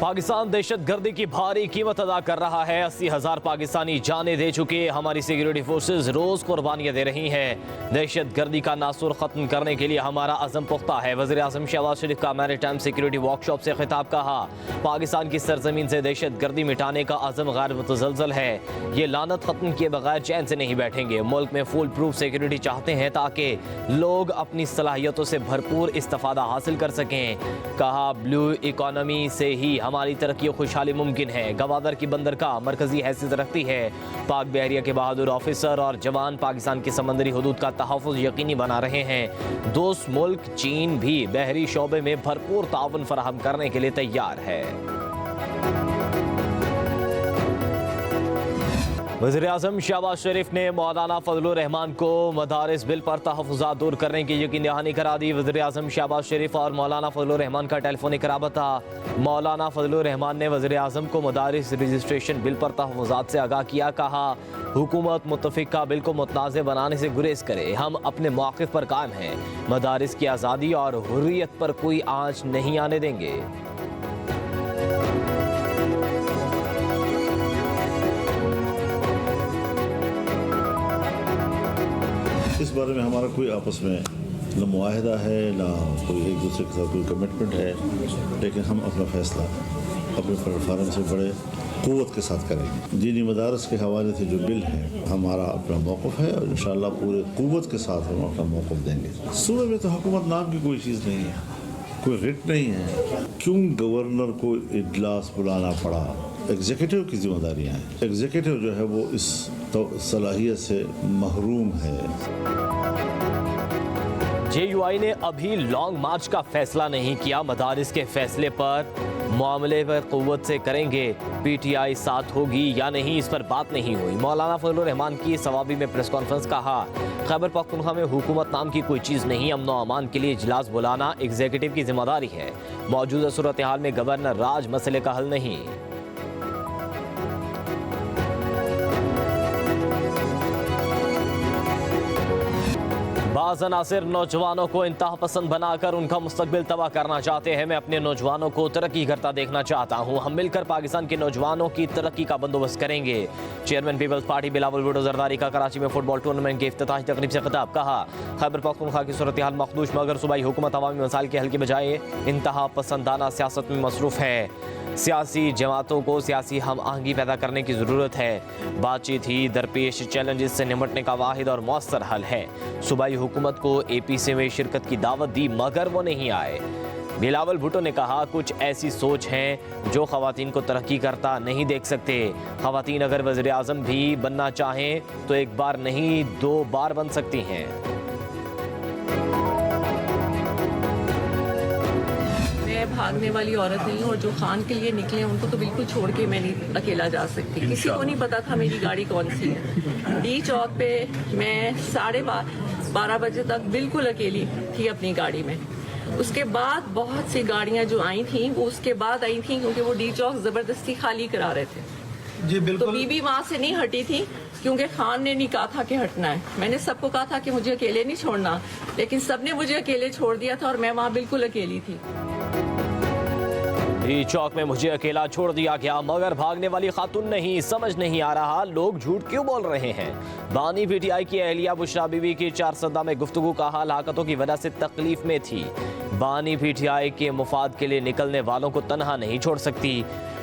पाकिस्तान दहशतगर्दी की भारी कीमत अदा कर रहा है। 80,000 पाकिस्तानी जानें दे चुके। हमारी सिक्योरिटी फोर्सेज रोज कुर्बानियां दे रही हैं। दहशतगर्दी का नासूर खत्म करने के लिए हमारा अज़म पुख्ता है। वज़ीर आज़म शहबाज शरीफ का मैरीटाइम सिक्योरिटी वर्कशॉप से खिताब। कहा, पाकिस्तान की सरजमीन से दहशतगर्दी मिटाने का अज़म गैर मुतज़लज़ल है। ये लानत खत्म किए बगैर चैन से नहीं बैठेंगे। मुल्क में फुल प्रूफ सिक्योरिटी चाहते हैं ताकि लोग अपनी सलाहियतों से भरपूर इस्तिफादा हासिल कर सकें। कहा, ब्लू इकॉनमी से ही हमारी तरक्की और खुशहाली मुमकिन है। गवादर की बंदरगाह मरकजी हैसियत रखती है। पाक बहरिया के बहादुर ऑफिसर और जवान पाकिस्तान की समंदरी हदूद का तहफ़्फ़ुज़ यकीनी बना रहे हैं। दोस्त मुल्क चीन भी बहरी शोबे में भरपूर ताउन फराहम करने के लिए तैयार है। वज़ीर आज़म शहबाज शरीफ ने मौलाना फजलुर रहमान को मदारिस बिल पर तहफ़्फ़ुज़ात दूर करने की यकीन दहानी करा दी। वज़ीर आज़म शहबाज शरीफ और मौलाना फजलुर रहमान का टेलीफोनिक राबता। मौलाना फजलुर रहमान ने वज़ीर आज़म को मदारिस रजिस्ट्रेशन बिल पर तहफ़्फ़ुज़ात से आगाह किया। कहा, हुकूमत मुत्तफ़िक़ा बिल को मुतनाज़ बनाने से गुरेज करे। हम अपने मौक़िफ़ पर कायम हैं। मदारिस की आज़ादी और हुर्रियत पर कोई आँच नहीं आने देंगे। इस बारे में हमारा कोई आपस में न मुआहिदा है, ना कोई एक दूसरे के साथ कोई कमिटमेंट है, लेकिन हम अपना फ़ैसला अपने प्लेटफार्म से बड़े क़ुव्वत के साथ करेंगे। दीनी मदारस के हवाले से जो बिल है, हमारा अपना मौक़िफ़ है और इंशाअल्लाह पूरे क़ुव्वत के साथ हम अपना मौक़िफ़ देंगे। सूबे में तो हुकूमत नाम की कोई चीज़ नहीं है, कोई रिट नहीं है। क्यों गवर्नर को इजलास बुलाना पड़ा? एग्जीक्यूटिव की जिम्मेदारियाँ हैं। एग्जीक्यूटिव जो है वो इस तो सलाहियत से महरूम है। JUI ने अभी लॉन्ग मार्च का फैसला नहीं किया। मदारिस के फैसले पर मामले पर क़ुव्वत से करेंगे। PTI साथ होगी या नहीं, इस पर बात नहीं हुई। मौलाना फजलुर रहमान की सवाबी में प्रेस कॉन्फ्रेंस। कहा, खैबर पख्तूनख्वा में हुकूमत नाम की कोई चीज़ नहीं। अमन और अमान के लिए इजलास बुलाना एग्जीक्यूटिव की जिम्मेदारी है। मौजूदा सूरत हाल में गवर्नर राज मसले का हल नहीं। बाज़ अनासिर नौजवानों को इंतहा पसंद बनाकर उनका मुस्तकबिल तबाह करना चाहते हैं। मैं अपने नौजवानों को तरक्की करता देखना चाहता हूँ। हम मिलकर पाकिस्तान के नौजवानों की तरक्की का बंदोबस्त करेंगे। Chairman Peoples Party Bilawal Bhutto Zardari का कराची में फुटबॉल टूर्नामेंट की इफ्तिताही तकरीब से खिताब। कहा, खैबर पख्तूनख्वा की सूरत हाल मखदूश, मगर सूबाई हुकूमत अवामी मसाइल के हल के बजाय इंतहा पसंदाना सियासत में मसरूफ़ है। सियासी जमातों को सियासी हम आहंगी पैदा करने की ज़रूरत है। बातचीत ही दरपेश चैलेंजेस से निमटने का वाहिद और मौसर हल है। सूबाई हुकूमत को APC में शिरकत की दावत दी मगर वो नहीं आए। बिलावल भुट्टो ने कहा, कुछ ऐसी सोच हैं जो ख़वातीन को तरक्की करता नहीं देख सकते। ख़वातीन अगर वज़ीर आज़म भी बनना चाहें तो एक बार नहीं 2 बार बन सकती हैं। भागने वाली औरत नहीं हूँ और जो खान के लिए निकले उनको तो बिल्कुल छोड़ के मैं नहीं अकेला जा सकती। किसी को नहीं पता था मेरी गाड़ी कौन सी है। डी चौक पे मैं 12:30 बजे तक बिल्कुल अकेली थी अपनी गाड़ी में। उसके बाद बहुत सी गाड़ियां जो आई थी वो उसके बाद आई थी, क्योंकि वो डी चौक जबरदस्ती खाली करा रहे थे। जी बिल्कुल। तो बीबी वहाँ से नहीं हटी थी क्योंकि खान ने नहीं कहा था कि हटना है। मैंने सबको कहा था कि मुझे अकेले नहीं छोड़ना, लेकिन सबने मुझे अकेले छोड़ दिया था और मैं वहाँ बिल्कुल अकेली थी। डी चौक में मुझे अकेला छोड़ दिया गया मगर भागने वाली खातून नहीं। समझ नहीं आ रहा लोग झूठ क्यों बोल रहे हैं। बानी PTI की अहलिया बुशरा बीबी की 4 सदा में गुफ्तगू। कहा, हलाकतों की वजह से तकलीफ में थी। बानी PTI के मुफाद के लिए निकलने वालों को तनहा नहीं छोड़ सकती।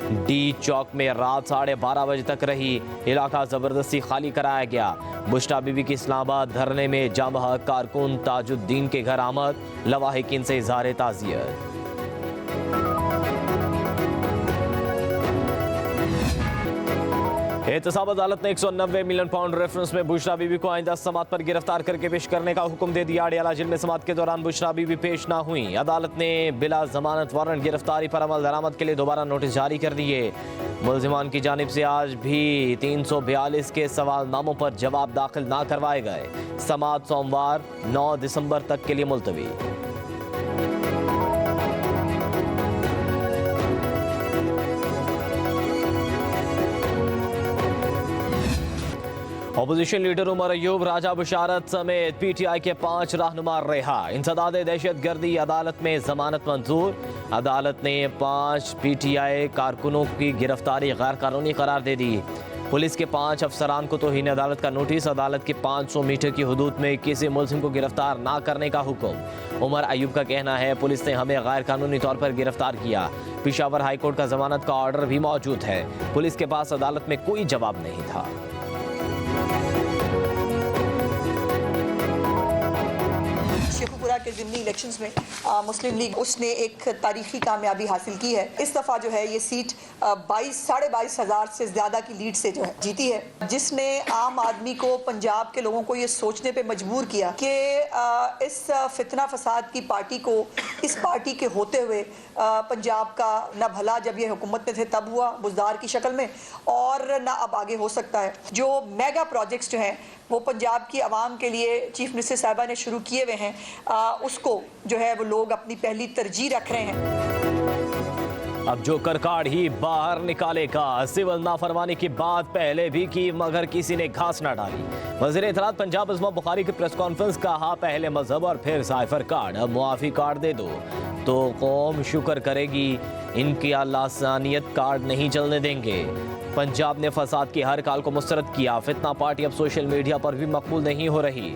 डी चौक में रात 12:30 बजे तक रही। इलाका जबरदस्ती खाली कराया गया। बुशरा बीबी की इस्लामाबाद धरने में जामा कारकुन ताजुद्दीन के घर आमद। लवाहिकीन से इज़हार ताज़ियत। एहतसाब अदालत ने 190 मिलियन पाउंड रेफरेंस में बुशरा बीबी को आइंदा समात पर गिरफ्तार करके पेश करने का हुक्म दे दिया। अडियाला जेल में समात के दौरान बुशरा बीबी पेश ना हुई। अदालत ने बिला जमानत वारंट गिरफ्तारी पर अमल दरामद के लिए दोबारा नोटिस जारी कर दिए। मुलजिमान की जानिब से आज भी 342 के सवालनामों पर जवाब दाखिल ना करवाए गए। समात सोमवार 9 दिसंबर तक के लिए मुलतवी। अपोजिशन लीडर उमर अयूब, राजा बुशारत समेत पीटीआई के 5 रहनुमा रिहा। इंसदाद दहशतगर्दी अदालत में जमानत मंजूर। अदालत ने 5 पीटीआई कारकुनों की गिरफ्तारी गैर कानूनी करार दे दी। पुलिस के 5 अफसरान को तौहीन अदालत का नोटिस। अदालत के 500 मीटर की हदूद में किसी मुल्जिम को गिरफ्तार ना करने का हुक्म। उमर अयूब का कहना है पुलिस ने हमें गैर कानूनी तौर पर गिरफ्तार किया। पेशावर हाईकोर्ट का जमानत का ऑर्डर भी मौजूद है। पुलिस के पास अदालत में कोई जवाब नहीं था। शेखुपुरा के ज़िमनी इलेक्शंस में मुस्लिम लीग उसने एक तारीखी कामयाबी हासिल की है। इस दफ़ा जो है ये सीट 22,500 हज़ार से ज़्यादा की लीड से जो है जीती है, जिसने आम आदमी को, पंजाब के लोगों को ये सोचने पे मजबूर किया कि इस फितना फसाद की पार्टी को, इस पार्टी के होते हुए पंजाब का न भला जब ये हुकूमत में थे तब हुआ बुज़दार की शक्ल में, और ना अब आगे हो सकता है। जो मेगा प्रोजेक्ट्स जो हैं वो पंजाब की आवाम के लिए चीफ मिनिस्टर साहिबा ने शुरू किए हुए हैं, उसको जो है वो लोग अपनी पहली तरजीह रख रहे हैं। अब जो करकाड़ ही बाहर निकालेगा। सिविल नाफरमानी की बात पहले भी की मगर किसी ने घास ना डाली। वज़ीर इत्तलात पंजाब अज़मा बुखारी की प्रेस कॉन्फ्रेंस, कहा पहले मजहब और फिर साइफर कार्ड, अब मुआफ़ी कार्ड दे दो तो कौम शुक्र करेगी। इनकी लासानियत कार्ड नहीं चलने देंगे। पंजाब ने फसाद की हर काल को मुस्तरद किया। फितना पार्टी अब सोशल मीडिया पर भी मकबूल नहीं हो रही।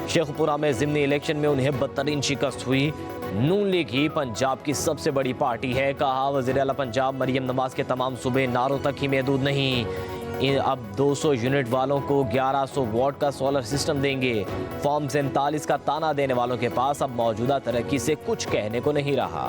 शेखपुरा में ज़िमनी इलेक्शन में उन्हें बदतरीन शिकस्त हुई। नून लीग ही पंजाब की सबसे बड़ी पार्टी है, कहा वज़ीर आला पंजाब मरियम नवाज के तमाम सूबे नारों तक ही महदूद नहीं। अब 200 यूनिट वालों को 1100 वॉट का सोलर सिस्टम देंगे। फॉर्म 47 का ताना देने वालों के पास अब मौजूदा तरक्की से कुछ कहने को नहीं रहा।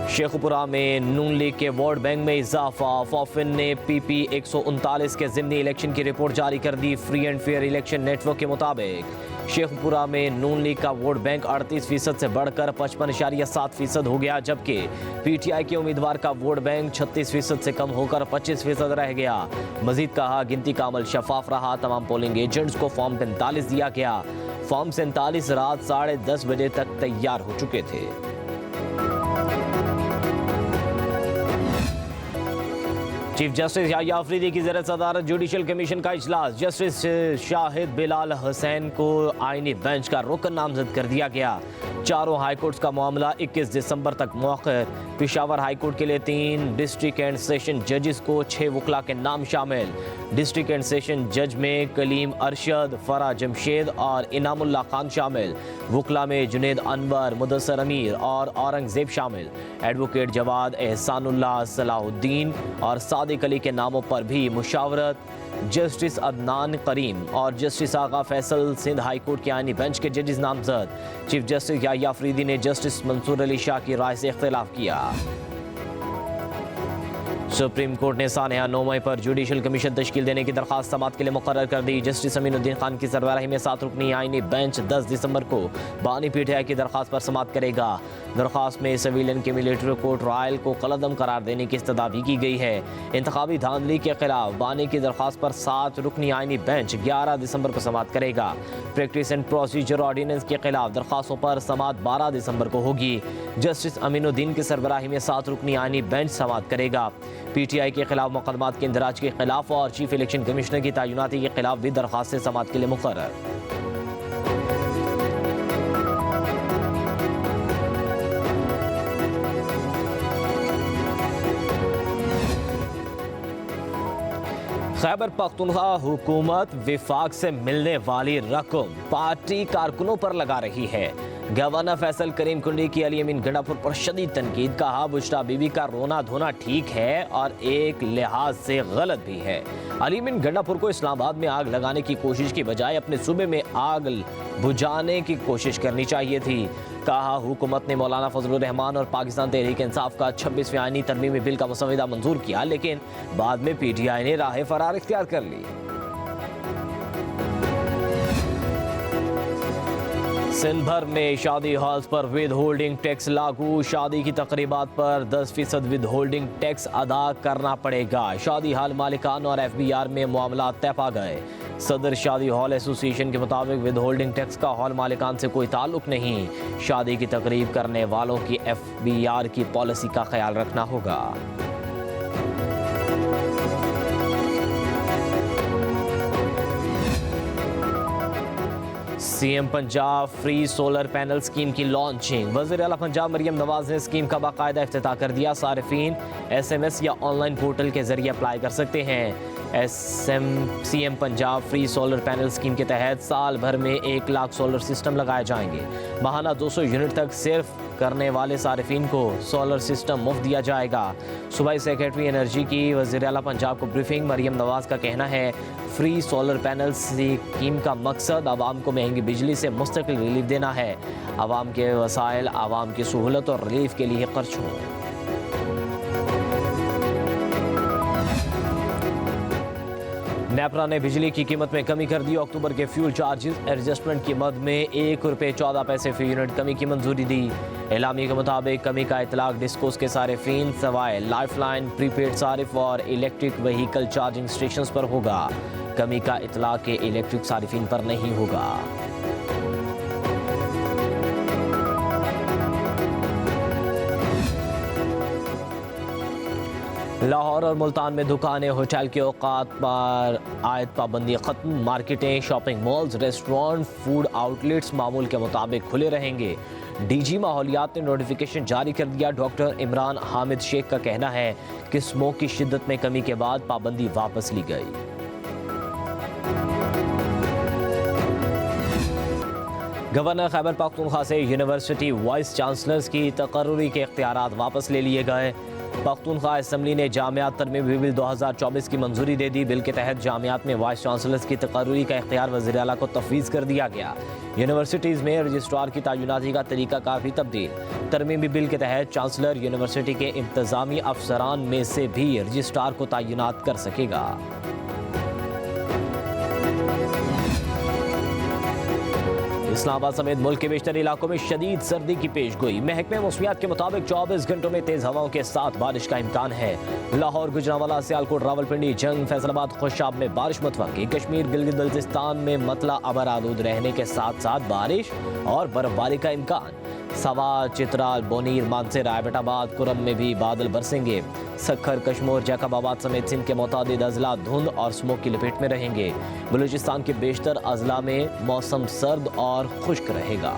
शेखपुरा में नून लीग के वोट बैंक में इजाफा। फॉफिन ने PP 139 के ज़िमनी इलेक्शन की रिपोर्ट जारी कर दी। Free and fair election network के मुताबिक शेखपुरा में नून लीग का वोट बैंक 38% से बढ़कर 55.7% हो गया, जबकि PTI के उम्मीदवार का वोट बैंक 36% से कम होकर 25% रह गया। मजीद कहा गिनती का अमल शफाफ रहा। तमाम पोलिंग एजेंट्स को फॉर्म 45 दिया गया। फॉर्म 47 रात 10:30 बजे तक तैयार हो चुके थे। चीफ जस्टिस याह्या अफरीदी की ज़ेर सदारत जुडिशल कमीशन का इजलास। जस्टिस शाहिद बिलाल हुसैन को आईनी बेंच का रुकन नामजद कर दिया गया। चारों हाईकोर्ट्स का मामला 21 दिसंबर तक मुअख्खर। पेशावर हाईकोर्ट के लिए 3 डिस्ट्रिक्ट एंड सेशन जजेस को 6 वकला के नाम शामिल। डिस्ट्रिक्ट एंड सेशन जज में कलीम अरशद, फरा जमशेद और इनामुल्लाह खान शामिल। वकला में जुनेद अनवर, मुदस्सर अमीर और औरंगजेब शामिल। एडवोकेट जवाद, एहसानुल्लाह, सलाहुद्दीन और सादिक अली के नामों पर भी मुशावरत। जस्टिस अदनान करीम और जस्टिस आगा फैसल सिंध हाई कोर्ट के आईनी बेंच के जजेस नामजद। चीफ जस्टिस याह्या अफरीदी ने जस्टिस मंसूर अली शाह की राय से इख्तिलाफ किया। सुप्रीम कोर्ट ने सानिया नोमई पर जुडिशल कमीशन तश्कील देने की दरख्वास्त समाअत के लिए मुकर्रर कर दी। जस्टिस अमीनुद्दीन खान की सरबराही में 7 रुकनी आईनी बेंच 10 दिसंबर को बानी PTI की दरख्वास्त पर समाअत करेगा। दरख्वास्त में सिविलियन के मिलिट्री कोर्ट ट्रायल को कलअदम करार देने की इस्तदा भी की गई है। इंतखाबी धांधली के खिलाफ बानी की दरख्वास्त पर 7 रुकनी आईनी बेंच 11 दिसंबर को समाअत करेगा। प्रैक्टिस एंड प्रोसीजर ऑर्डिनेंस के खिलाफ दरख्वास्तों पर समाअत 12 दिसंबर को होगी। जस्टिस अमीनुद्दीन की सरबराही में 7 रुकनी आईनी बेंच समाअत करेगा। PTI के खिलाफ मुकदमात के इंदराज के खिलाफ और चीफ इलेक्शन कमिश्नर की तैनाती के खिलाफ भी दरख्वास्त से समाअत के लिए मुकर्रर। खैबर पख्तूनख्वा हुकूमत विफाक से मिलने वाली रकम पार्टी कारकुनों पर लगा रही है। गवर्नर फैसल करीम कुंडी की अली अमीन गंडापुर पर शदीद तनकीद। कहा बुशरा बीबी का रोना धोना ठीक है और एक लिहाज से गलत भी है। अली अमीन गंडापुर को इस्लामाबाद में आग लगाने की कोशिश की बजाय अपने सूबे में आग बुझाने की कोशिश करनी चाहिए थी। कहा हुकूमत ने मौलाना फजलुर रहमान और पाकिस्तान तहरीक इंसाफ का 26वें आईनी तरमीमी बिल का मसवदा मंजूर किया, लेकिन बाद में PTI ने राह फरार इख्तियार कर ली। सिंध भर में शादी हॉल्स पर विद होल्डिंग टैक्स लागू। शादी की तकरीबात पर 10% विद होल्डिंग टैक्स अदा करना पड़ेगा। शादी हॉल मालिकान और FBR में मामला तय पा गए। सदर शादी हॉल एसोसिएशन के मुताबिक विद होल्डिंग टैक्स का हॉल मालिकान से कोई ताल्लुक नहीं। शादी की तकरीब करने वालों की FBR की पॉलिसी का ख्याल रखना होगा। CM Punjab free solar panel scheme की लॉन्चिंग। वज़ीर आला पंजाब मरियम नवाज ने स्कीम का बाकायदा इफ्तिताह कर दिया। सारिफीन SMS या ऑनलाइन पोर्टल के जरिए अप्लाई कर सकते हैं। CM Punjab free solar panel scheme के तहत साल भर में 1 लाख सोलर सिस्टम लगाए जाएंगे। माहाना 200 यूनिट तक सिर्फ करने वाले सारिफीन को सोलर सिस्टम मुफ्त दिया जाएगा। सूबाई सेक्रेटरी एनर्जी की वज़ीर आला पंजाब को ब्रीफिंग। मरियम नवाज का कहना है फ्री सोलर पैनल स्कीम का मकसद आवाम को महंगी बिजली से मुस्तकिल रिलीफ देना है। आवाम के वसाइल आवाम की सहूलत और रिलीफ के लिए खर्च हों। नेपरा ने बिजली की कीमत में कमी कर दी। अक्टूबर के फ्यूल चार्जेस एडजस्टमेंट की मद में ₹1.14 फी यूनिट कमी की मंजूरी दी। एलामी के मुताबिक कमी का इतलाक डिस्कोस के सारिफीन सवाए लाइफलाइन, प्रीपेड सारिफ और इलेक्ट्रिक व्हीकल चार्जिंग स्टेशन पर होगा। कमी का इतलाक के इलेक्ट्रिक सारिफीन पर नहीं होगा। लाहौर और मुल्तान में दुकानें, होटल के औकात पर आयद पाबंदी खत्म। मार्केटें, shopping malls, restaurant, food outlets मामूल के मुताबिक खुले रहेंगे। DG माहौलियात ने नोटिफिकेशन जारी कर दिया। डॉक्टर इमरान हामिद शेख का कहना है कि स्मोक की शिद्दत में कमी के बाद पाबंदी वापस ली गई। गवर्नर खैबर पख्तूनख्वा से यूनिवर्सिटी वाइस चांसलर्स की तकर्रुरी के इख्तियारात वापस ले लिए गए। पख्तूनख्वा असम्बली ने जामियात तरमीमी बिल 2024 की मंजूरी दे दी। बिल के तहत जामियात में वाइस चांसलर्स की तकर्रुरी का इख्तियार वज़ीर आला को तफवीज़ कर दिया गया। यूनिवर्सिटीज़ में रजिस्ट्रार की तैनाती का तरीक़ाकार भी तब्दील। तरमीमी बिल के तहत चांसलर यूनिवर्सिटी के इंतज़ामी अफसरान में से भी रजिस्ट्रार को तैनात कर सकेगा। इस्लामाबाद समेत मुल्क के बेशतर इलाकों में शदीद सर्दी की पेशगोई। महकमे मौसमियात के मुताबिक 24 घंटों में तेज हवाओं के साथ बारिश का इम्कान है। लाहौर, गुजरांवाला, सियालकोट, रावलपिंडी, जंग, फैसलाबाद, खुशाब में बारिश मुतवक्की। कश्मीर, गिलगित बल्तिस्तान में मतला अबर आलूद रहने के साथ साथ बारिश और बर्फबारी का इम्कान। सवा, चित्राल, बोनीर, मानसे, रायबेटाबाद, कुरम में भी बादल बरसेंगे। सखर, कश्मीर, जैकबाबाद समेत सिंध के मुतादिद अजला धुंध और स्मोक की लपेट में रहेंगे। बलूचिस्तान के बेशतर अजला में मौसम सर्द और खुश्क रहेगा।